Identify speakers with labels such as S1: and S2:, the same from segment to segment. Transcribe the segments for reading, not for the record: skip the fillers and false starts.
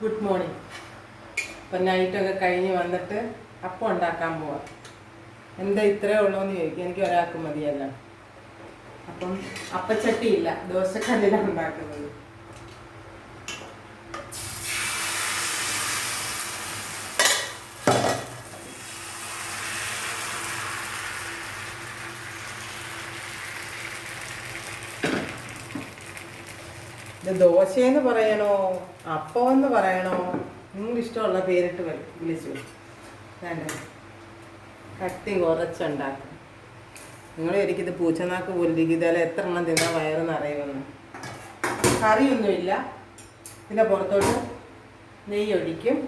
S1: Good morning. ഇപ്പം നൈറ്റൊക്കെ കഴിഞ്ഞ് വന്നിട്ട് അപ്പം ഉണ്ടാക്കാൻ പോവാം. എന്താ ഇത്രയേ ഉള്ളൂ എന്ന് ചോദിക്കും. എനിക്ക് ഒരാൾക്ക് മതിയല്ല. അപ്പം അപ്പച്ചട്ടിയില്ല, ദോശക്കല്ലിലാണ് ഉണ്ടാക്കുന്നത്. ഇത് ദോശയെന്ന് പറയണോ അപ്പമെന്ന് പറയണോ, നിങ്ങൾക്ക് ഇഷ്ടമുള്ള പേരിട്ട് വിളിച്ചു. വേണ്ട, കട്ടി കുറച്ചുണ്ടാക്കും. നിങ്ങൾ എനിക്കിത് പൂച്ചനാക്ക് പോലിരിക്കും. ഇതെല്ലാം എത്ര എണ്ണം തിന്നാൽ വയറെന്ന് അറിയുമെന്ന്. കറിയൊന്നുമില്ല. ഇതിൻ്റെ പുറത്തോട്ട് നെയ്യ് ഒഴിക്കും,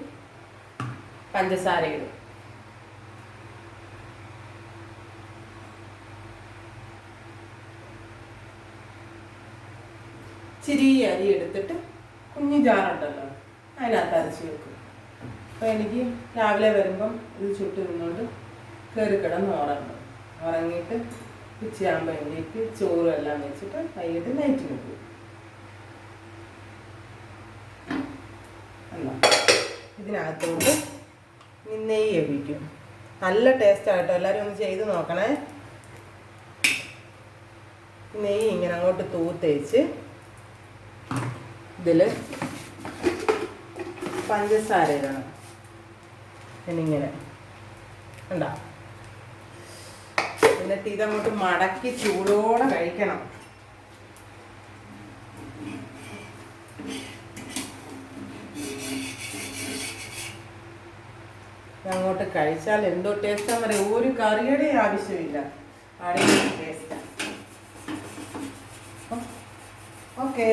S1: പഞ്ചസാര ഇടും. ചെറിയ അരി എടുത്തിട്ട് കുഞ്ഞു ജാറുണ്ടല്ലോ, അതിനകത്ത് അരച്ച് വെക്കും. അപ്പോൾ എനിക്ക് രാവിലെ വരുമ്പം ഇത് ചുട്ട് നിന്നുകൊണ്ട് കയറി കിടന്ന് ഉറങ്ങിയിട്ട് ഉച്ചയാകുമ്പോൾ എണീറ്റ് ചോറും എല്ലാം വെച്ചിട്ട് വൈകിട്ട് നൈറ്റ് വെക്കും. എന്നാ ഇതിനകത്തോട്ട് നെയ്യ് ഒഴിക്കും. നല്ല ടേസ്റ്റായിട്ടോ, എല്ലാവരും ഒന്ന് ചെയ്ത് നോക്കണേ. നെയ്യ് ഇങ്ങനെ അങ്ങോട്ട് തൂത്തേച്ച് ഇതിൽ പഞ്ചസാര ഇടണം. എന്നിങ്ങനെ ഉണ്ടോ. എന്നിട്ട് ഇതങ്ങോട്ട് മടക്കി ചൂടോടെ കഴിക്കണം. ഇതങ്ങോട്ട് കഴിച്ചാൽ എന്തോ ടേസ്റ്റാന്ന് പറയാം. ഒരു കറിയുടെ ആവശ്യമില്ല, അടിപൊളി ടേസ്റ്റാണ്. ഓക്കേ.